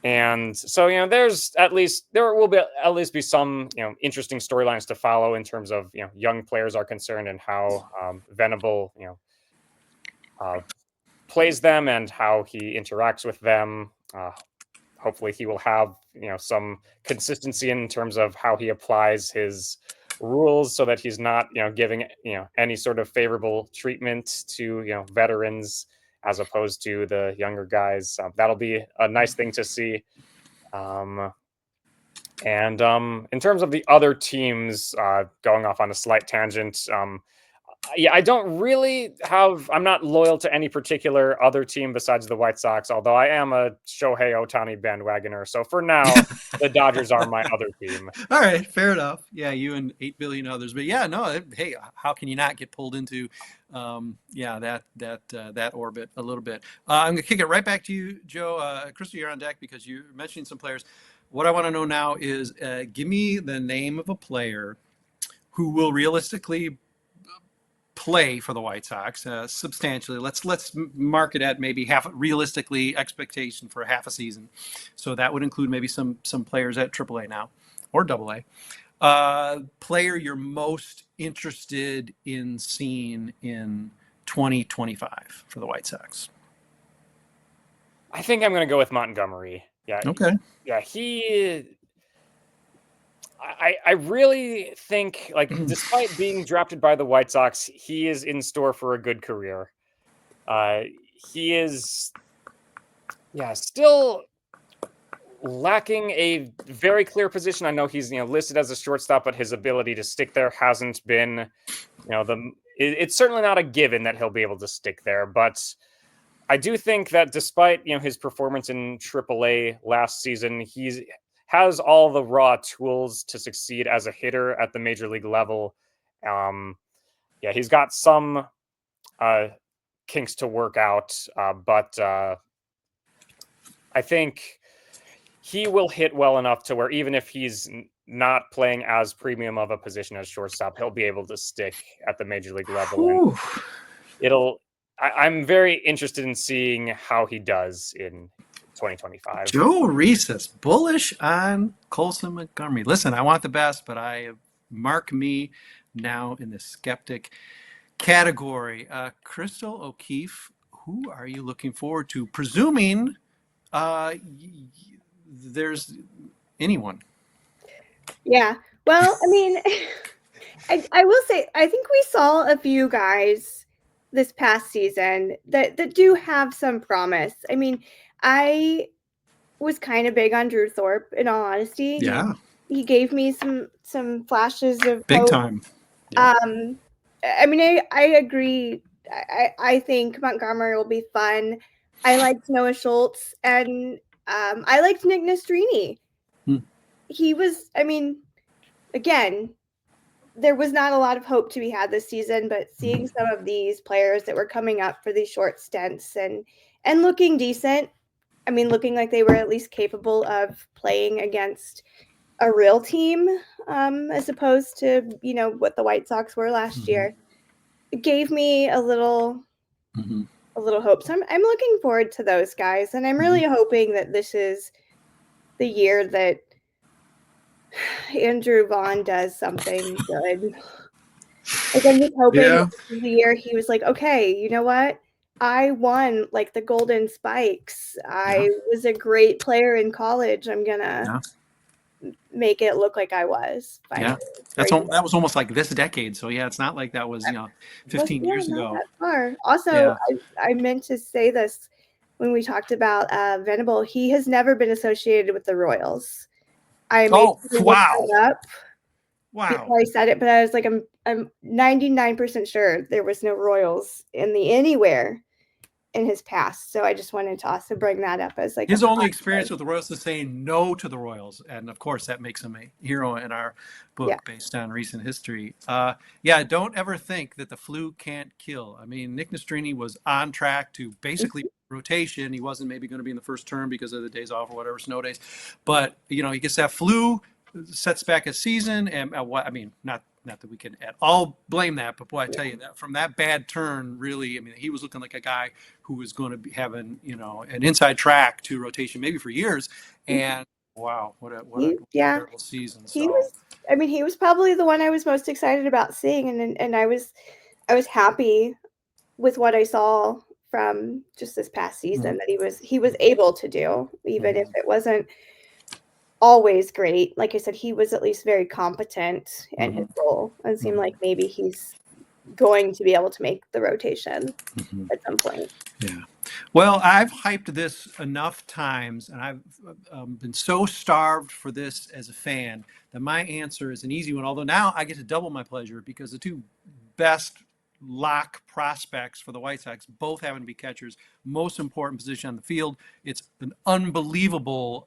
And so, there will be at least be some, interesting storylines to follow in terms of, young players are concerned, and how Venable, plays them and how he interacts with them. Hopefully he will have, some consistency in terms of how he applies his rules, so that he's not, giving, any sort of favorable treatment to, veterans as opposed to the younger guys. That'll be a nice thing to see. And in terms of the other teams, going off on a slight tangent, I don't really I'm not loyal to any particular other team besides the White Sox, although I am a Shohei Ohtani bandwagoner. So for now, the Dodgers are my other team. All right, fair enough. Yeah, you and 8 billion others. But yeah, no, hey, how can you not get pulled into that orbit a little bit? I'm going to kick it right back to you, Joe. Chrystal, you're on deck because you're mentioning some players. What I want to know now is give me the name of a player who will realistically play for the White Sox substantially. Let's mark it at maybe realistically expectation for half a season. So that would include maybe some players at AAA now or AA. Player you're most interested in seeing in 2025 for the White Sox. I think I'm going to go with Montgomery. Yeah. Okay. I really think, despite being drafted by the White Sox, he is in store for a good career. He is, still lacking a very clear position. I know he's, listed as a shortstop, but his ability to stick there hasn't been, it's certainly not a given that he'll be able to stick there. But I do think that despite, his performance in AAA last season, has all the raw tools to succeed as a hitter at the major league level. He's got some kinks to work out, but I think he will hit well enough to where even if he's not playing as premium of a position as shortstop, he'll be able to stick at the major league level. And I'm very interested in seeing how he does in 2025. Joe Resis, bullish on Colson Montgomery. Listen, I want the best, but I mark me now in the skeptic category. Chrystal O'Keefe, who are you looking forward to? Presuming there's anyone. Yeah. Well, I mean, I will say, I think we saw a few guys this past season that do have some promise. I mean, I was kind of big on Drew Thorpe, in all honesty. Yeah. He gave me some flashes of big hope. time. Yeah. I mean, I agree. I think Montgomery will be fun. I liked Noah Schultz, and I liked Nick Nastrini. He was, I mean, again, there was not a lot of hope to be had this season, but seeing some of these players that were coming up for these short stints and looking decent, I mean, looking like they were at least capable of playing against a real team, as opposed to, what the White Sox were last year, it gave me a little hope. So I'm looking forward to those guys, and I'm really hoping that this is the year that Andrew Vaughn does something good. Like, I'm just hoping this is the year he was like, okay, you know what? I won like the Golden Spikes. I was a great player in college. I'm gonna make it look like I was. Finally. Yeah, that was almost like this decade. So yeah, it's not like that was 15 years ago. That far. Also, I meant to say this when we talked about Venable. He has never been associated with the Royals. I made up before I said it, but I was like, I'm 99% sure there was no Royals anywhere in his past. So I just wanted to also bring that up as like his only experience with the Royals is saying no to the Royals, and of course that makes him a hero in our book based on recent history. Don't ever think that the flu can't kill. I mean, Nick Nastrini was on track to basically rotation. He wasn't maybe going to be in the first term because of the days off or whatever, snow days, but he gets that flu, sets back a season, and not that we can at all blame that, but boy, I tell you, that from that bad turn, really, I mean, he was looking like a guy who was going to be having, an inside track to rotation maybe for years. And wow, what a terrible season. He was probably the one I was most excited about seeing, and I was happy with what I saw from just this past season that he was able to do, even if it wasn't always great. Like I said, he was at least very competent in his role. It seemed like maybe he's going to be able to make the rotation at some point. Yeah. Well, I've hyped this enough times, and I've been so starved for this as a fan that my answer is an easy one. Although now I get to double my pleasure because the two best lock prospects for the White Sox both happen to be catchers. Most important position on the field. It's an unbelievable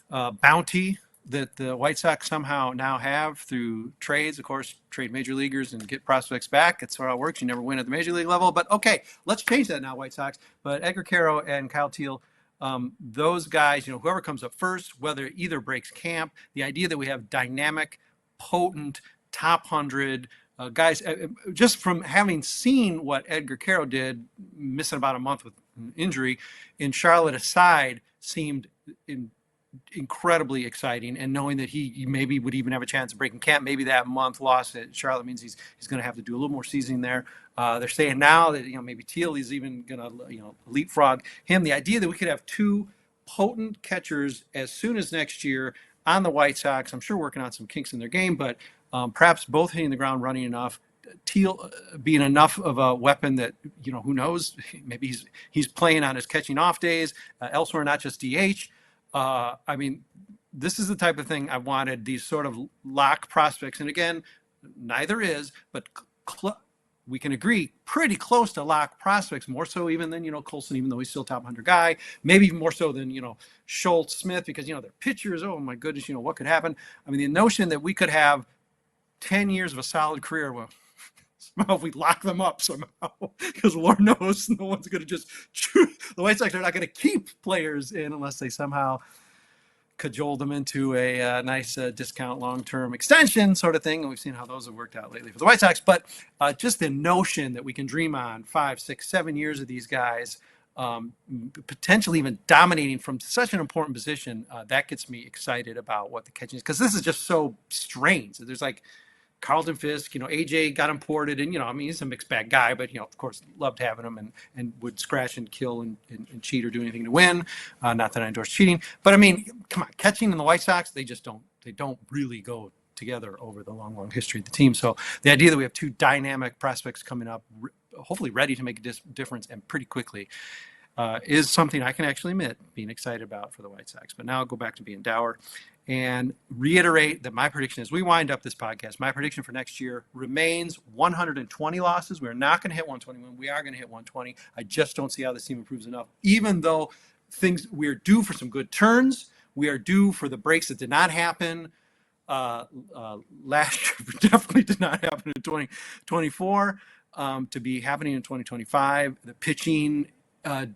bounty that the White Sox somehow now have through trades. Of course, trade major leaguers and get prospects back. That's how it works. You never win at the major league level. But okay, let's change that now, White Sox. But Edgar, Quero, and Kyle Teel, those guys, whoever comes up first, whether either breaks camp, the idea that we have dynamic, potent, top 100 guys, just from having seen what Edgar Quero did, missing about a month with an injury, in Charlotte aside, seemed incredibly exciting, and knowing that he maybe would even have a chance of breaking camp. Maybe that month lost at Charlotte means he's going to have to do a little more seasoning there. They're saying now that maybe Teel is even going to leapfrog him. The idea that we could have two potent catchers as soon as next year on the White Sox, I'm sure working on some kinks in their game, but perhaps both hitting the ground running enough. Teel being enough of a weapon that who knows, maybe he's playing on his catching off days elsewhere, not just DH. I mean, this is the type of thing I wanted, these sort of lock prospects. And again, neither is, but we can agree pretty close to lock prospects, more so even than, Colson, even though he's still top 100 guy, maybe even more so than, Schultz, Smith, because, they're pitchers. Oh my goodness, what could happen? I mean, the notion that we could have 10 years of a solid career, well, somehow if we lock them up somehow, because Lord knows no one's going to just the White Sox are not going to keep players in unless they somehow cajole them into a nice discount long-term extension sort of thing. And we've seen how those have worked out lately for the White Sox. But just the notion that we can dream on 5, 6, 7 years of these guys potentially even dominating from such an important position, that gets me excited about what the catching is. Because this is just so strange. There's like Carlton Fisk, AJ got imported, and I mean, he's a mixed bag guy, but of course, loved having him and would scratch and kill and cheat or do anything to win. Not that I endorse cheating, but I mean, come on, catching in the White Sox, they don't really go together over the long history of the team. So the idea that we have two dynamic prospects coming up, hopefully ready to make a difference and pretty quickly, is something I can actually admit being excited about for the White Sox. But now I'll go back to being dour and reiterate that my prediction as we wind up this podcast, my prediction for next year remains 120 losses. We're not going to hit 121. We are going to hit 120. I just don't see how this team improves enough, even though we're due for some good turns. We are due for the breaks that did not happen last year, definitely did not happen in 2024, to be happening in 2025. The pitching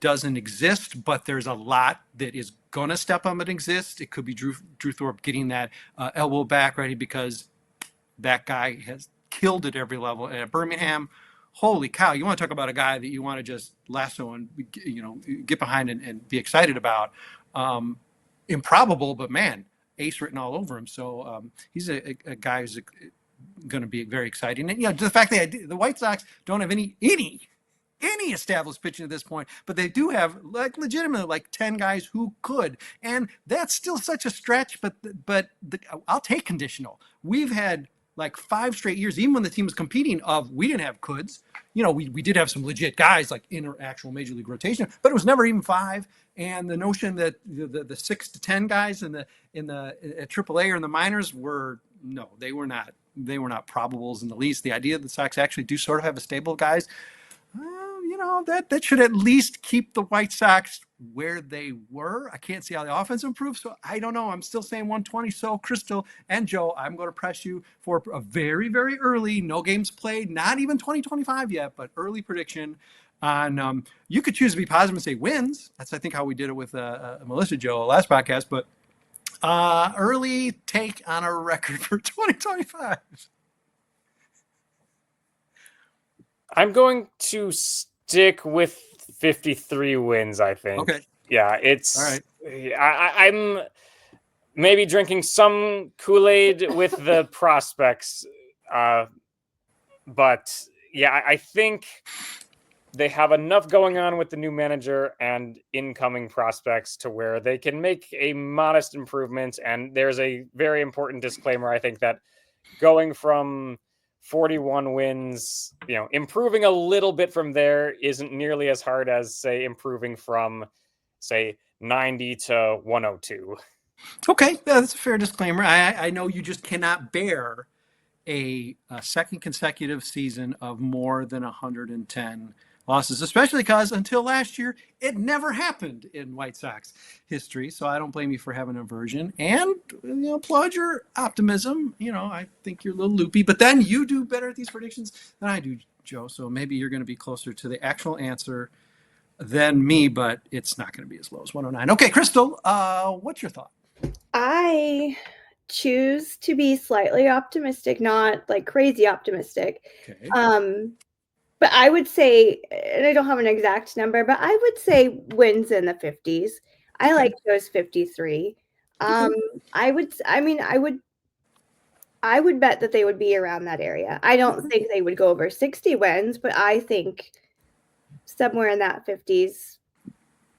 doesn't exist, but there's a lot that is going to step up and exist. It could be Drew Thorpe getting that elbow back ready, because that guy has killed at every level. And at Birmingham, holy cow, you want to talk about a guy that you want to just lasso and get behind and be excited about. Improbable, but man, ace written all over him. So he's a guy who's going to be very exciting. And the fact that the White Sox don't have any established pitching at this point, but they do have legitimately 10 guys who could, and that's still such a stretch. But I'll take conditional. We've had 5 straight years, even when the team was competing, of we didn't have coulds. We did have some legit guys in actual major league rotation, but it was never even 5. And the notion that the 6 to 10 guys at AAA or in the minors they were not probables in the least. The idea that the Sox actually do sort of have a stable of guys, that should at least keep the White Sox where they were. I can't see how the offense improves, so I don't know. I'm still saying 120. So Chrystal and Joe, I'm going to press you for a very, very early, no games played, not even 2025 yet, but early prediction on. You could choose to be positive and say wins. That's, I think, how we did it with Melissa Joe last podcast. But early take on a record for 2025. I'm going to stick with 53 wins, I think. Okay. Yeah, it's... All right. I'm maybe drinking some Kool-Aid with the prospects. But, yeah, I think they have enough going on with the new manager and incoming prospects to where they can make a modest improvement. And there's a very important disclaimer, I think, that going from 41 wins, improving a little bit from there isn't nearly as hard as, say, improving from, say, 90 to 102. Okay, that's a fair disclaimer. I know you just cannot bear a second consecutive season of more than 110 losses, especially because until last year, it never happened in White Sox history. So I don't blame you for having an aversion, and applaud your optimism. I think you're a little loopy, but then you do better at these predictions than I do, Joe. So maybe you're going to be closer to the actual answer than me, but it's not going to be as low as 109. Okay, Chrystal, what's your thought? I choose to be slightly optimistic, not crazy optimistic. Okay. But I would say, and I don't have an exact number, but I would say wins in the 50s. I like those 53. I would bet that they would be around that area. I don't think they would go over 60 wins, but I think somewhere in that 50s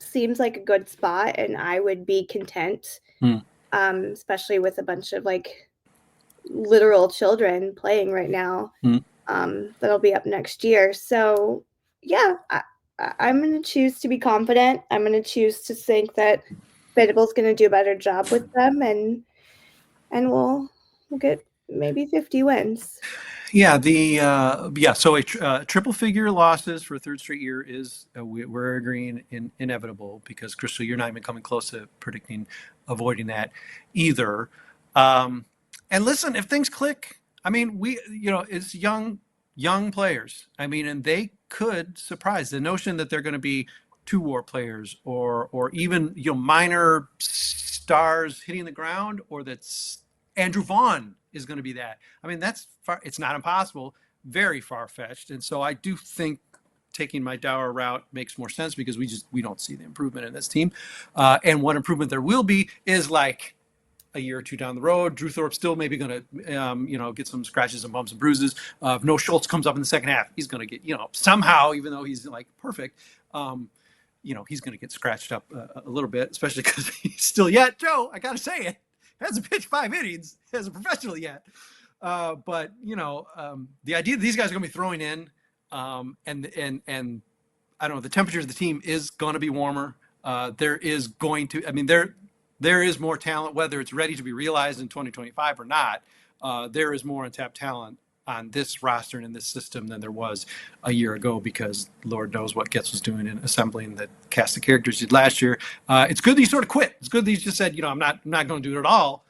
seems like a good spot, and I would be content, especially with a bunch of literal children playing right now. That'll be up next year. So yeah, I'm going to choose to be confident. I'm going to choose to think that Venable's going to do a better job with them, and we'll get maybe 50 wins. Yeah, so a triple figure losses for a third straight year is, we're agreeing, inevitable, because Chrystal, you're not even coming close to predicting avoiding that either. And listen, if things click, I mean, as young young players. I mean, and they could surprise. The notion that they're going to be two WAR players or even minor stars hitting the ground, or that's Andrew Vaughn is going to be that. I mean, that's far. It's not impossible. Very far fetched, and so I do think taking my Dower route makes more sense because we don't see the improvement in this team, and what improvement there will be is like a year or two down the road. Drew Thorpe still maybe going to, get some scratches and bumps and bruises. If no Schultz comes up in the second half, he's going to get, somehow, even though he's like perfect, he's going to get scratched up a little bit, especially because he's still yet, Joe, I got to say it, hasn't pitched 5 innings as a professional yet. But the idea that these guys are going to be throwing in, and I don't know, the temperature of the team is going to be warmer. There is going to, I mean, there is more talent, whether it's ready to be realized in 2025 or not. There is more untapped talent on this roster and in this system than there was a year ago, because Lord knows what Getz was doing in assembling the cast of characters he did last year. It's good that he sort of quit. It's good that he just said, I'm not going to do it at all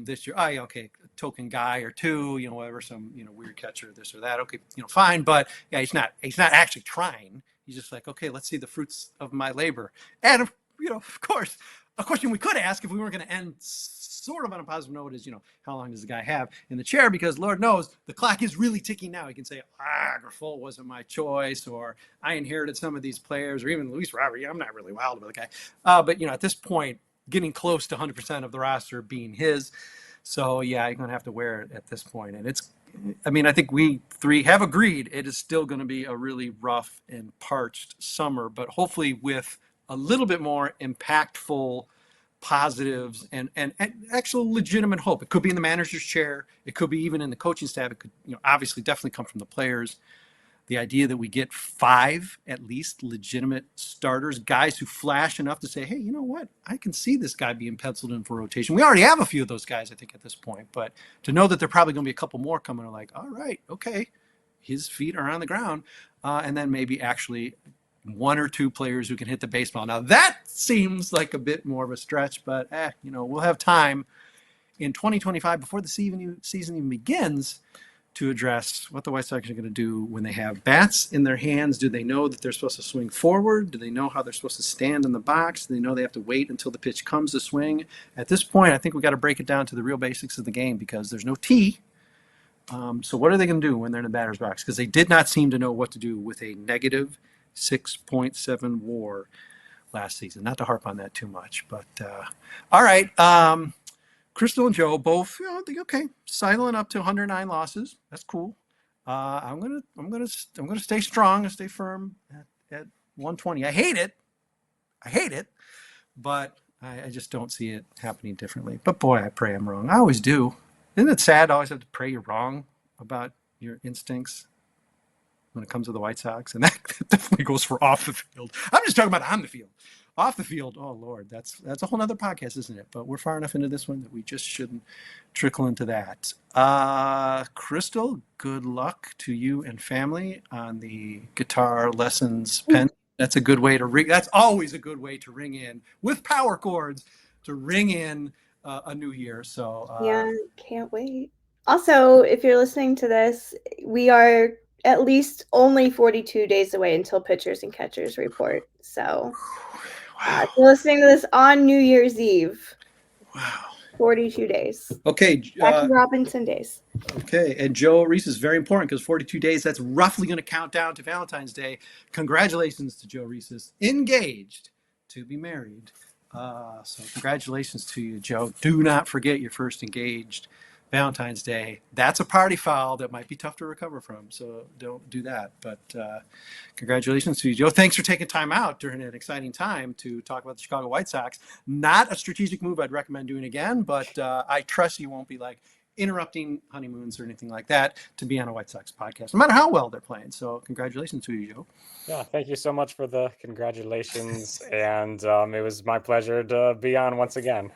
this year. Okay, token guy or two, whatever, some weird catcher, this or that. Okay, fine, but yeah, he's not actually trying. He's just like, okay, let's see the fruits of my labor. And of course, a question we could ask if we weren't going to end sort of on a positive note is, how long does the guy have in the chair? Because Lord knows the clock is really ticking now. He can say, Grifol wasn't my choice, or I inherited some of these players, or even Luis Robert. Yeah, I'm not really wild about the guy. But, at this point, getting close to 100% of the roster being his. So, yeah, you're going to have to wear it at this point. And I think we three have agreed it is still going to be a really rough and parched summer, but hopefully with a little bit more impactful positives and actual legitimate hope. It could be in the manager's chair. It could be even in the coaching staff. It could, obviously definitely come from the players. The idea that we get 5 at least legitimate starters, guys who flash enough to say, hey, you know what? I can see this guy being penciled in for rotation. We already have a few of those guys, I think, at this point. But to know that there are probably going to be a couple more coming, are like, all right, okay, his feet are on the ground. And then maybe actually 1 or 2 players who can hit the baseball. Now that seems like a bit more of a stretch, but we'll have time in 2025 before the season even begins to address what the White Sox are going to do when they have bats in their hands. Do they know that they're supposed to swing forward? Do they know how they're supposed to stand in the box? Do they know they have to wait until the pitch comes to swing? At this point, I think we got to break it down to the real basics of the game, because there's no T. So what are they going to do when they're in the batter's box? Because they did not seem to know what to do with a negative 6.7 WAR last season. Not to harp on that too much, but all right. Chrystal and Joe both, okay, sidling up to 109 losses. That's cool. I'm gonna stay strong and stay firm at 120. I hate it, but I just don't see it happening differently. But boy, I pray I'm wrong. I always do. Isn't it sad to always have to pray you're wrong about your instincts when it comes to the White Sox? And that definitely goes for off the field. I'm just talking about on the field. Off the field, oh Lord, that's a whole nother podcast, isn't it? But we're far enough into this one that we just shouldn't trickle into that. Chrystal, good luck to you and family on the guitar lessons pen. That's a good way to ring. That's always a good way to ring in with power chords to ring in a new year. So yeah, can't wait. Also, if you're listening to this, we are at least only 42 days away until pitchers and catchers report. So if you're listening to this on New Year's Eve, wow, 42 days. Okay, Jackie Robinson days. Okay, and Joe Reese is very important because 42 days, that's roughly going to count down to Valentine's Day. Congratulations to Joe Reese, engaged to be married. So congratulations to you, Joe. Do not forget your first engaged Valentine's Day. That's a party foul that might be tough to recover from, so don't do that. But congratulations to you, Joe. Thanks for taking time out during an exciting time to talk about the Chicago White Sox. Not a strategic move I'd recommend doing again, but I trust you won't be interrupting honeymoons or anything like that to be on a White Sox podcast, no matter how well they're playing. So congratulations to you, Joe. Yeah, thank you so much for the congratulations, and it was my pleasure to be on once again.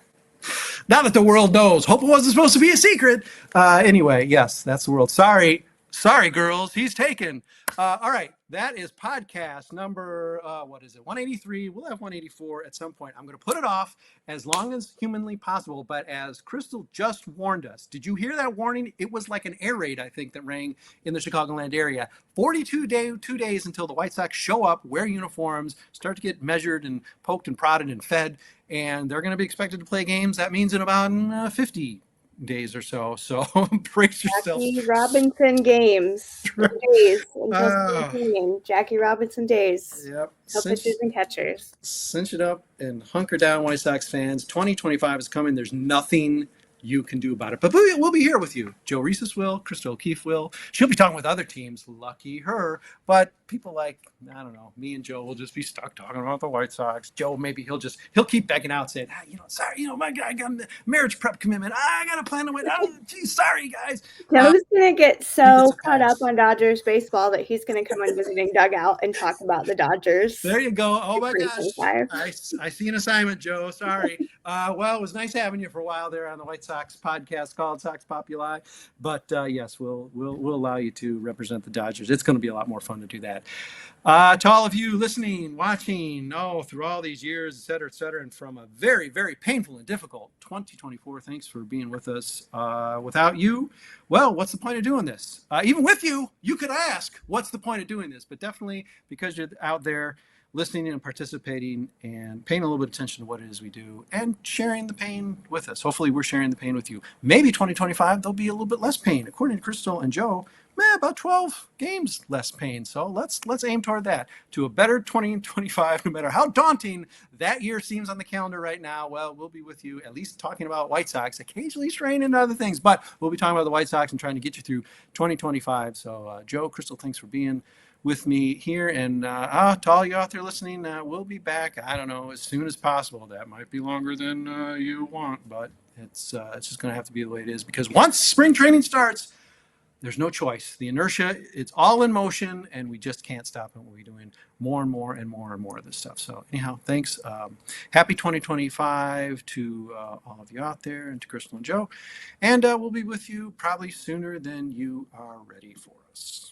Now that the world knows. Hope it wasn't supposed to be a secret. Anyway, yes, that's the world. Sorry Sorry, girls, he's taken. All right, that is podcast number, what is it, 183. We'll have 184 at some point. I'm going to put it off as long as humanly possible. But as Chrystal just warned us, did you hear that warning? It was like an air raid, I think, that rang in the Chicagoland area. 2 days until the White Sox show up, wear uniforms, start to get measured and poked and prodded and fed. And they're going to be expected to play games. That means in about 50 days or so. So brace yourself. Jackie Robinson games. Days until game. Jackie Robinson days. Yep. No pitchers and catchers. Cinch it up and hunker down, White Sox fans. 2025 is coming. There's nothing you can do about it. But we'll be here with you. Joe Resis will. Chrystal O'Keefe will. She'll be talking with other teams. Lucky her. But people like, I don't know, me and Joe will just be stuck talking about the White Sox. Joe, maybe he'll keep begging out saying, sorry, my guy got a marriage prep commitment. I got a plan to win. Oh, geez, sorry, guys. Joe's going to get so caught up on Dodgers baseball that he's going to come on Visiting Dugout and talk about the Dodgers. There you go. Oh, my gosh. I see an assignment, Joe. Sorry. Well, it was nice having you for a while there on the White Sox podcast called Sox Populi. But yes, we'll allow you to represent the Dodgers. It's going to be a lot more fun to do that. To all of you listening, watching, through all these years, et cetera, and from a very, very painful and difficult 2024, thanks for being with us. Without you, well, what's the point of doing this? Even with you, you could ask, what's the point of doing this? But definitely because you're out there listening and participating and paying a little bit of attention to what it is we do and sharing the pain with us. Hopefully we're sharing the pain with you. Maybe 2025, there'll be a little bit less pain. According to Chrystal and Joe, about 12 games less pain. So let's aim toward that, to a better 2025, no matter how daunting that year seems on the calendar right now. Well, we'll be with you at least talking about White Sox, occasionally straying into other things, but we'll be talking about the White Sox and trying to get you through 2025. So Joe, Chrystal, thanks for being with me here, and to all you out there listening, we'll be back, I don't know, as soon as possible. That might be longer than you want, but it's just going to have to be the way it is, because once spring training starts, there's no choice. The inertia, it's all in motion, and we just can't stop it. We'll be doing more and more and more and more of this stuff. So anyhow, thanks. Happy 2025 to all of you out there, and to Chrystal and Joe, and we'll be with you probably sooner than you are ready for us.